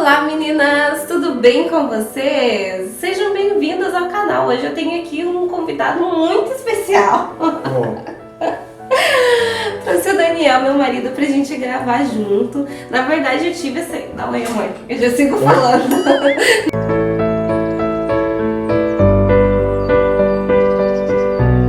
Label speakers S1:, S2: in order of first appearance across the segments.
S1: Olá meninas, tudo bem com vocês? Sejam bem-vindas ao canal. Hoje eu tenho aqui um convidado muito especial. Trouxe o Daniel, meu marido, pra gente gravar junto. Na verdade eu tive essa... Dá uma aí, mãe, eu já sigo falando.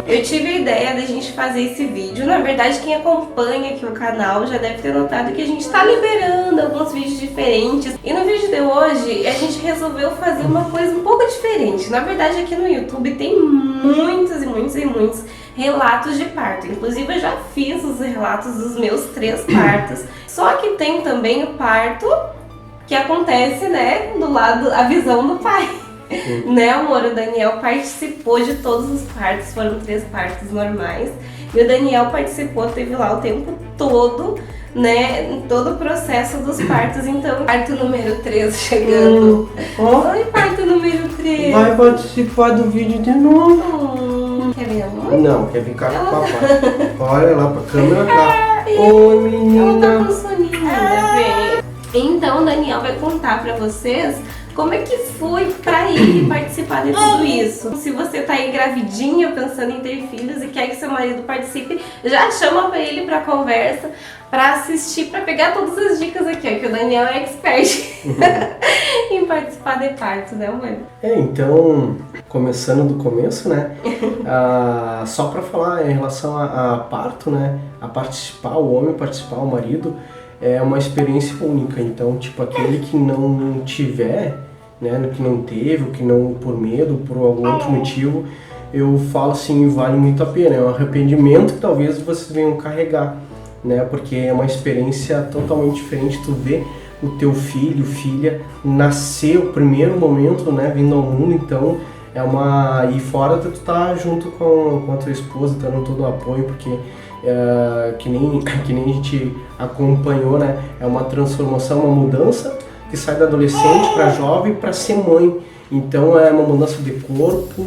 S1: Eu tive a ideia da gente fazer esse vídeo. Na verdade, quem acompanha aqui o canal já deve ter notado que a gente tá liberando alguns vídeos diferentes. E no vídeo de hoje, a gente resolveu fazer uma coisa um pouco diferente. Na verdade, aqui no YouTube tem muitos relatos de parto. Inclusive, eu já fiz os relatos dos meus 3 partos. Só que tem também o parto que acontece, né, do lado, a visão do pai. Né, amor? O Daniel participou de todos os partos, foram 3 partos normais. E o Daniel participou, teve lá o tempo todo, né, em todo o processo dos partos. Então, parto número 3 chegando. Oi, parto número 3.
S2: Vai participar do vídeo de novo.
S1: Quer ver, amor?
S2: Não, quer ficar com o papai. Olha lá pra câmera cá. Oi, menina.
S1: Ela tá com soninho ainda, bem. Então, o Daniel vai contar pra vocês como é que foi pra ele participar de tudo isso. Se você tá aí gravidinha, pensando em ter filhos e quer que seu marido participe, já chama pra ele pra conversa, pra assistir, pra pegar todas as dicas aqui, ó, que o Daniel é expert em participar de parto, né, mãe?
S2: Então, começando do começo, né, só pra falar em relação a parto, né, a participar, o homem participar, o marido, é uma experiência única. Então, tipo, aquele que não tiver, né, que não teve, ou que não, por medo, por algum outro motivo, eu falo assim, vale muito a pena. É um arrependimento que talvez vocês venham carregar, né, porque é uma experiência totalmente diferente. Tu vê o teu filho, filha, nascer o primeiro momento, né, vindo ao mundo. Então, é uma... E fora tu tá junto com a tua esposa, dando todo o apoio, porque... que nem a gente acompanhou, né? É uma transformação, uma mudança que sai da adolescente para jovem para ser mãe. Então é uma mudança de corpo,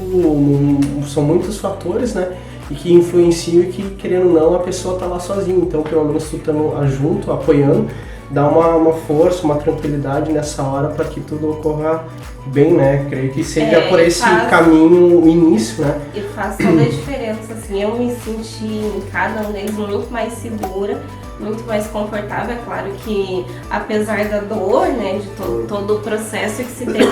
S2: são muitos fatores, né? E que influenciam e que, querendo ou não, a pessoa tá lá sozinha. Então, pelo menos tu estando junto, apoiando, dá uma força, uma tranquilidade nessa hora para que tudo ocorra bem, né? Creio que seja por esse caminho, o início, né?
S1: E faz toda a diferença, assim, eu me senti em cada um deles muito mais segura, muito mais confortável. É claro que, apesar da dor, né, de todo o processo que se tem,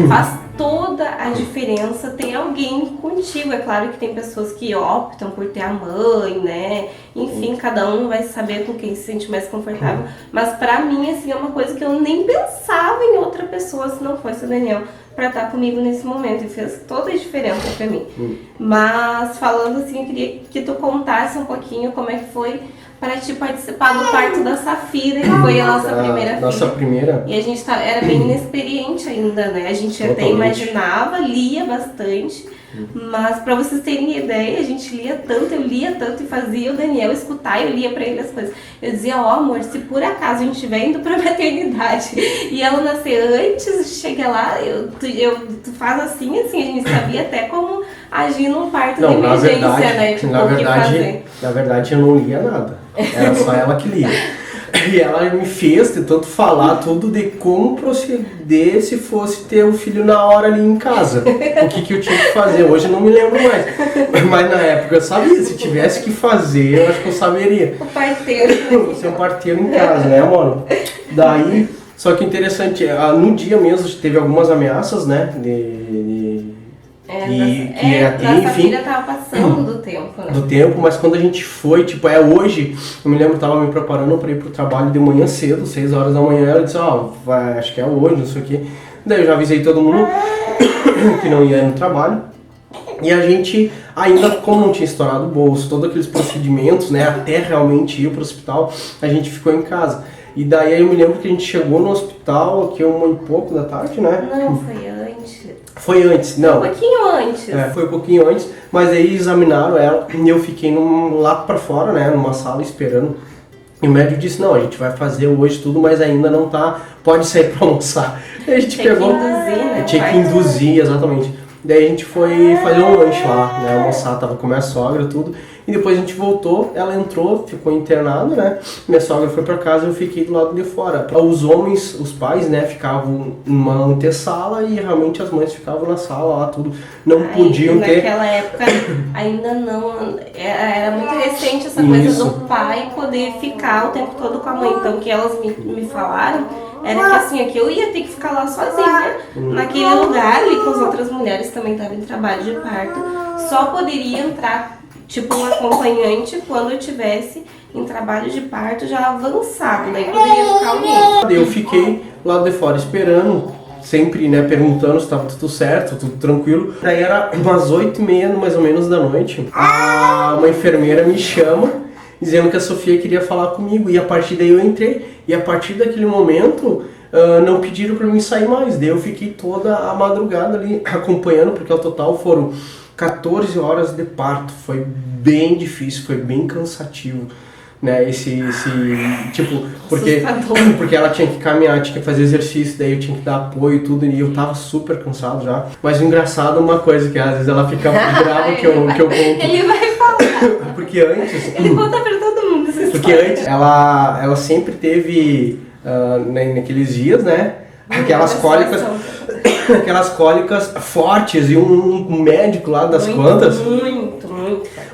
S1: faz toda a diferença ter alguém contigo. É claro que tem pessoas que optam por ter a mãe, né, enfim, cada um vai saber com quem se sente mais confortável, mas pra mim, assim, é uma coisa que eu nem pensava em outra pessoa se não fosse o Daniel pra estar comigo nesse momento, e fez toda a diferença pra mim. Mas, falando assim, eu queria que tu contasse um pouquinho como é que foi para te participar do parto da Safira, que foi a nossa primeira filha.
S2: Nossa primeira.
S1: E a gente era bem inexperiente ainda, né? A gente até imaginava, lia bastante, mas para vocês terem ideia, a gente lia tanto, eu lia tanto e fazia o Daniel escutar, eu lia para ele as coisas. Eu dizia, ó, amor, se por acaso a gente estiver indo pra maternidade e ela nascer antes, chega lá, tu faz assim, a gente sabia até como agir num parto de emergência, né? Tipo,
S2: na verdade eu não lia nada, era só ela que lia. E ela me fez de tanto falar tudo de como proceder se fosse ter o filho na hora ali em casa. O que eu tinha que fazer. Hoje eu não me lembro mais. Mas na época eu sabia. Se tivesse que fazer, eu acho que eu saberia.
S1: O parteiro.
S2: Ser um parteiro em casa, né, amor? Daí, só que interessante, no dia mesmo teve algumas ameaças, né?
S1: Nossa filha tava passando do tempo, né?
S2: Do tempo, mas quando a gente foi, tipo, hoje, eu me lembro, eu tava me preparando pra ir pro trabalho de manhã cedo, 6 horas da manhã, ela disse, acho que é hoje, não sei o que. Daí eu já avisei todo mundo que não ia no trabalho. E a gente, ainda como não tinha estourado o bolso, todos aqueles procedimentos, né, até realmente ir pro hospital, a gente ficou em casa. E daí eu me lembro que a gente chegou no hospital aqui 1h pouco da tarde, né?
S1: Não, foi antes.
S2: Foi antes, não.
S1: Foi um pouquinho antes.
S2: Foi um pouquinho antes, mas aí examinaram ela e eu fiquei lá pra fora, né, numa sala esperando. E o médico disse, não, a gente vai fazer hoje tudo, mas ainda não tá, pode sair pra almoçar. Aí a gente pegou...
S1: Que induzir, né?
S2: Tinha que induzir, exatamente. Daí a gente foi fazer um lanche lá, né, almoçar, tava com a minha sogra e tudo. e depois a gente voltou, ela entrou, ficou internada, né? Minha sogra foi pra casa e eu fiquei do lado de fora. Os homens, os pais, né, ficavam numa antessala e realmente as mães ficavam na sala lá, tudo. Não podiam ter...
S1: Naquela época ainda não... Era muito recente essa coisa do pai poder ficar o tempo todo com a mãe. Então o que elas me falaram era que assim, que eu ia ter que ficar lá sozinha, naquele lugar ali com as outras mulheres que também estavam em trabalho de parto. Só poderia entrar, tipo, um acompanhante quando eu tivesse em trabalho de parto já avançado, daí poderia ficar alguém.
S2: Eu fiquei lá de fora esperando, sempre, né, perguntando se estava tudo certo, tudo tranquilo. Daí era umas 8h30, mais ou menos, da noite. Uma enfermeira me chama, dizendo que a Sofia queria falar comigo, e a partir daí eu entrei. E a partir daquele momento, não pediram para mim sair mais. Daí eu fiquei toda a madrugada ali acompanhando, porque ao total foram 14 horas de parto. Foi bem difícil, foi bem cansativo, né? Tipo, porque ela tinha que caminhar, tinha que fazer exercício, daí eu tinha que dar apoio e tudo, e eu tava super cansado já. Mas o engraçado é uma coisa, que às vezes ela fica brava que eu conto.
S1: Ele vai falar.
S2: Porque antes...
S1: Ele conta pra todo mundo essa
S2: Porque antes ela sempre teve, naqueles dias, né, aquelas cólicas fortes, e um médico lá das contas...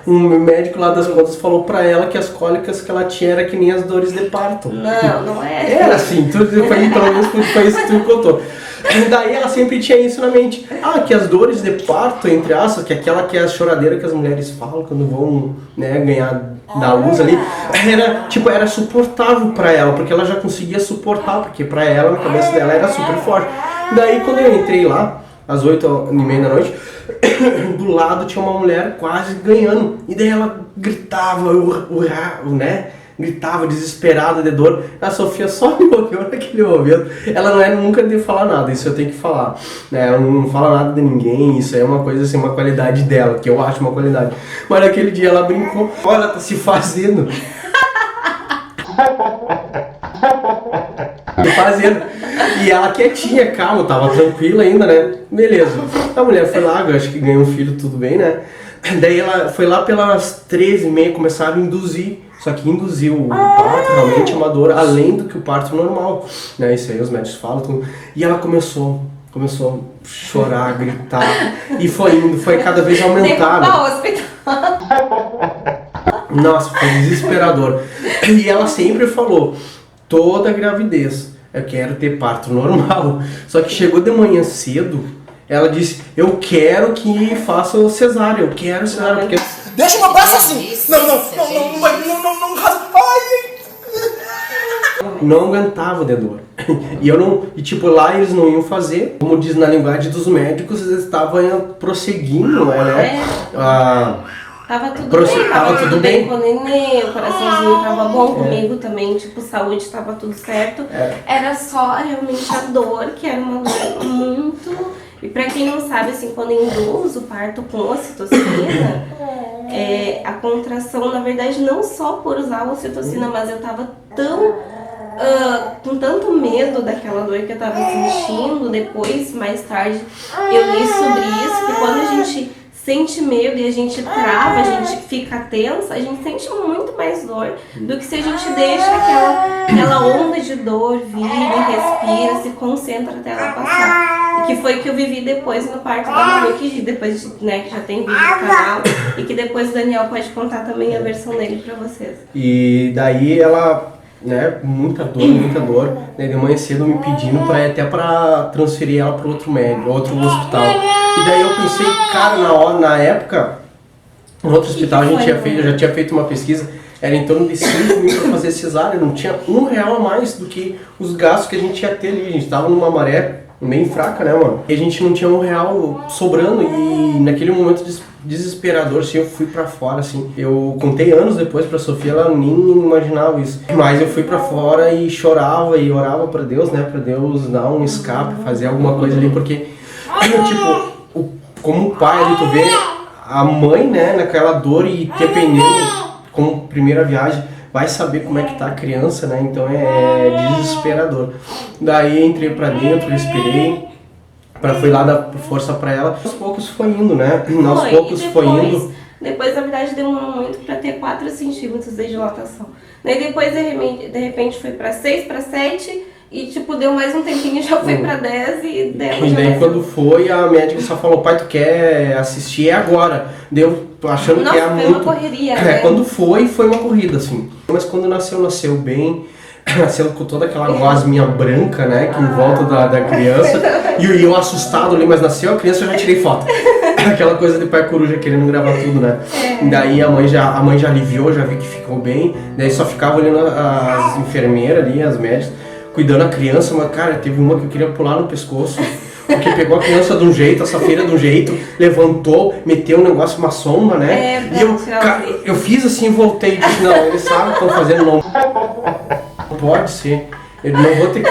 S2: Um médico lá das contas falou pra ela que as cólicas que ela tinha era que nem as dores de parto.
S1: Não é.
S2: Era assim, pelo menos foi isso que tu me contou. E daí ela sempre tinha isso na mente. Que as dores de parto, entre aspas, que que é a choradeira que as mulheres falam quando vão, né, ganhar da luz ali, era suportável pra ela, porque ela já conseguia suportar, porque pra ela, na cabeça dela, era super forte. Daí quando eu entrei lá, às 8h30 da noite, do lado tinha uma mulher quase ganhando, e daí ela gritava, né? Gritava desesperada de dor. A Sofia só me ouviu naquele momento. Ela não era nunca de falar nada, isso eu tenho que falar, né? Ela não fala nada de ninguém, isso é uma coisa assim, uma qualidade dela, que eu acho uma qualidade. Mas naquele dia ela brincou, olha, tá se fazendo. E ela quietinha, calma, tava tranquila ainda, né? Beleza. A mulher foi lá, eu acho que ganhou um filho, tudo bem, né? Daí ela foi lá pelas 13h30, começaram a induzir. Só que induziu o parto realmente é uma dor além do que o parto normal, né? Isso aí os médicos falam. Tudo. E ela começou a chorar, gritar. E foi cada vez aumentando. Nossa, foi desesperador. E ela sempre falou, toda gravidez, eu quero ter parto normal. Só que chegou de manhã cedo, ela disse, eu quero que faça o cesárea, eu quero cesárea, porque...
S3: Deixa uma peça assim!
S2: Não aguentava de dor. E tipo, lá eles não iam fazer, como diz na linguagem dos médicos, eles estavam prosseguindo, né?
S1: Tava tudo bem com o neném, o coraçãozinho tava bom comigo também, tipo, saúde tava tudo certo. Era só realmente a dor, que era uma dor muito... E pra quem não sabe, assim, quando induz o parto com ocitocina, a contração, na verdade, não só por usar a ocitocina, mas eu tava com tanto medo daquela dor que eu tava sentindo, depois, mais tarde, eu li sobre isso, que quando a gente sente medo e a gente trava, a gente fica tensa, a gente sente muito mais dor do que se a gente deixa aquela onda de dor vir e respira, se concentra até ela passar. E que foi o que eu vivi depois no parto da Manu, que depois, né, que já tem vídeo no canal, e que depois o Daniel pode contar também a versão dele pra vocês.
S2: E daí ela, né, muita dor, né, de manhã cedo me pedindo até pra transferir ela para outro médico, outro hospital. E daí eu pensei, cara, na época, no outro hospital eu já tinha feito uma pesquisa, era em torno de 5 mil para fazer cesárea, não tinha R$1 a mais do que os gastos que a gente ia ter ali, a gente tava numa maré bem fraca, né, mano? E a gente não tinha R$1 sobrando, e naquele momento desesperador, assim, eu fui pra fora, assim. Eu contei anos depois pra Sofia, ela nem imaginava isso. Mas eu fui pra fora e chorava e orava pra Deus, né, pra Deus dar um escape, fazer alguma coisa ali, porque, tipo, como pai ali, tu vê a mãe, né, naquela dor e dependendo, como primeira viagem, vai saber como é que tá a criança, né, então é desesperador. Daí entrei pra dentro, respirei, fui lá dar força pra ela. Aos poucos foi indo, né, aos poucos foi indo.
S1: Depois, na verdade, demorou muito pra ter 4 centímetros de dilatação. Daí depois, de repente, foi pra 6, pra 7 e, tipo, deu mais um tempinho, já foi pra 10 e dela
S2: E
S1: já
S2: daí quando foi, a médica só falou, pai, tu quer assistir? É agora. Deu achando
S1: Nossa,
S2: que é
S1: foi
S2: muito...
S1: uma correria, né?
S2: Quando foi uma corrida, assim. Mas quando nasceu bem. Nasceu com toda aquela gosminha branca, né, que em volta da criança. E eu assustado ali, mas nasceu a criança, eu já tirei foto. Aquela coisa de pai coruja querendo gravar tudo, né? Daí a mãe já aliviou, já vi que ficou bem. Daí só ficava olhando as enfermeiras ali, as médicas, cuidando da criança. Mas, cara, teve uma que eu queria pular no pescoço. Porque pegou a criança de um jeito, a safira de um jeito, levantou, meteu um negócio, uma sonda, né? E eu fiz assim, voltei e disse, não, eles sabem o que estão fazendo, não pode ser. Eu não vou ter.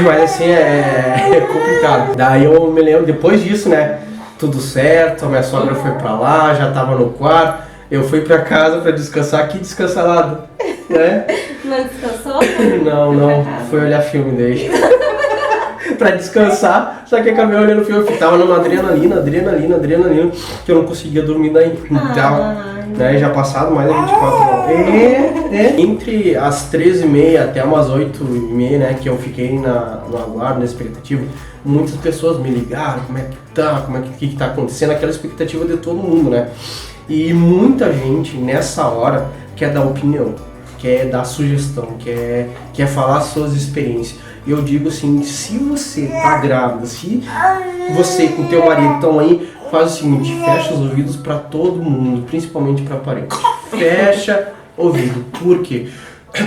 S2: Mas assim, é complicado. Daí eu me lembro, depois disso, né? Tudo certo, a minha sogra foi pra lá, já tava no quarto. Eu fui pra casa pra descansar, que descansalado, né?
S1: Não descansou?
S2: Não, foi olhar filme daí. Pra descansar, só que acabei olhando o filme, eu tava numa adrenalina, que eu não conseguia dormir daí. Então, né, já passado mais de 24 horas. Entre as 13h30 até umas 8h30, né, que eu fiquei no aguardo, na expectativa, muitas pessoas me ligaram, como é que tá, o que tá acontecendo, aquela expectativa de todo mundo, né. E muita gente nessa hora quer dar opinião, quer dar sugestão, quer falar suas experiências. Eu digo assim, se você tá grávida, se você com teu marido estão aí, faz o seguinte, fecha os ouvidos para todo mundo, principalmente para parede. Fecha ouvido. Por quê?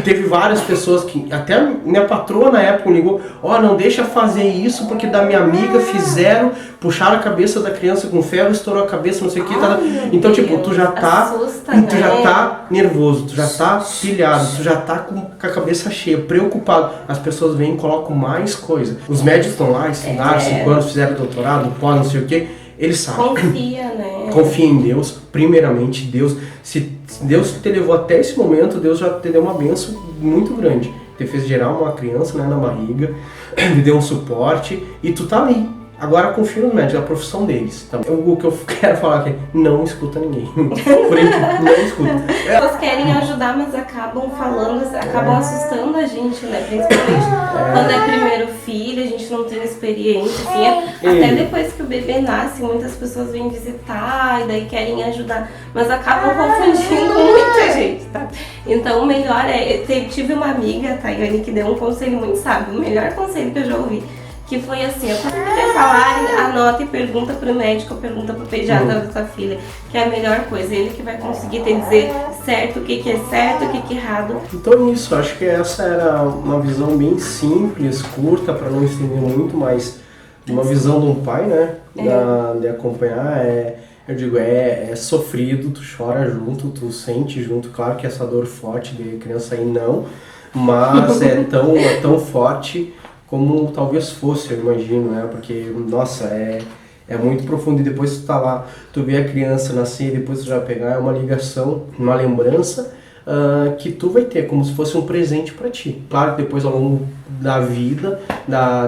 S2: Teve várias pessoas que, até minha patroa na época me ligou, não deixa fazer isso porque da minha amiga fizeram, puxaram a cabeça da criança com ferro, estourou a cabeça, não sei o que. Então, tipo, tu já tá nervoso, tu já tá pilhado, tu já tá com a cabeça cheia, preocupado. As pessoas vêm e colocam mais coisa. Os médicos estão lá, estudaram 5 anos, fizeram doutorado, pós, não sei o que. Eles sabem.
S1: Confia, né?
S2: Confia em Deus, primeiramente, Deus. Se Deus te levou até esse momento, Deus já te deu uma bênção muito grande. Te fez gerar uma criança, né, na barriga, te deu um suporte e tu tá ali. Agora confia nos médicos, é a profissão deles. Então, o que eu quero falar aqui é não escuta ninguém. Por enquanto, não escuta.
S1: Elas querem ajudar, mas acabam falando, acabam assustando a gente, né? Principalmente quando é primeiro filho, a gente não tem experiência, assim. Até depois que o bebê nasce, muitas pessoas vêm visitar e daí querem ajudar, mas acabam confundindo muita gente, tá? Então o melhor tive uma amiga, a Tayane, que deu um conselho muito sábio, o melhor conselho que eu já ouvi. Que foi assim, quando você falar, anota e pergunta pro médico, pergunta pro pediatra da sua filha, que é a melhor coisa, ele que vai conseguir te dizer certo, o que é certo, o que é errado.
S2: Então isso, acho que essa era uma visão bem simples, curta, para não estender muito, mas uma visão de um pai, né, de acompanhar, eu digo, é sofrido, tu chora junto, tu sente junto, claro que essa dor forte de criança aí não, mas é tão forte como talvez fosse, eu imagino, né? Porque, nossa, é muito profundo. E depois tu tá lá, tu vê a criança nascer, depois tu já pegar, é uma ligação, uma lembrança que tu vai ter, como se fosse um presente para ti. Claro que depois ao longo da vida,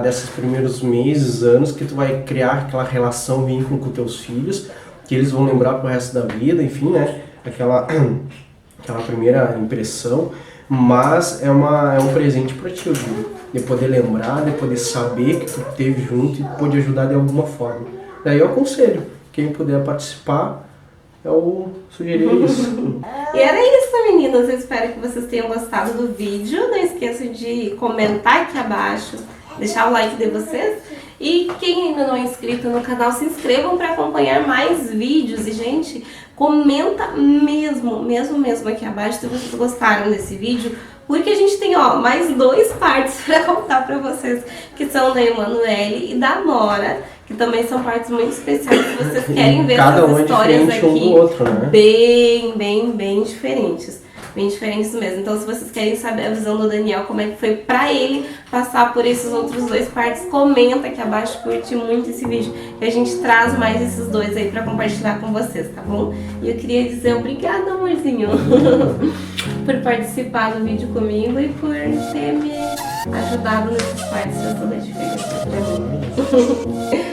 S2: desses primeiros meses, anos, que tu vai criar aquela relação, vínculo com teus filhos, que eles vão lembrar pro resto da vida, enfim, né? Aquela primeira impressão. Mas é um presente para ti, eu digo. De poder lembrar, de poder saber que tu esteve junto e pode ajudar de alguma forma. Daí eu aconselho, quem puder participar, eu sugeriria isso.
S1: E era isso, meninas. Eu espero que vocês tenham gostado do vídeo. Não esqueçam de comentar aqui abaixo, deixar o like de vocês. E quem ainda não é inscrito no canal, se inscrevam para acompanhar mais vídeos. E, gente, comenta mesmo aqui abaixo se vocês gostaram desse vídeo. Porque a gente tem, mais 2 partes para contar para vocês, que são da Emanuele e da Mora, que também são partes muito especiais, se vocês querem ver essas histórias aqui,
S2: um do outro, né?
S1: bem diferentes. Bem diferentes mesmo. Então, se vocês querem saber a visão do Daniel, como é que foi pra ele passar por esses outros 2 partes, comenta aqui abaixo, curte muito esse vídeo, que a gente traz mais esses 2 aí pra compartilhar com vocês, tá bom? E eu queria dizer obrigada, amorzinho, por participar do vídeo comigo e por ter me ajudado nesses partes, faz toda a diferença pra mim.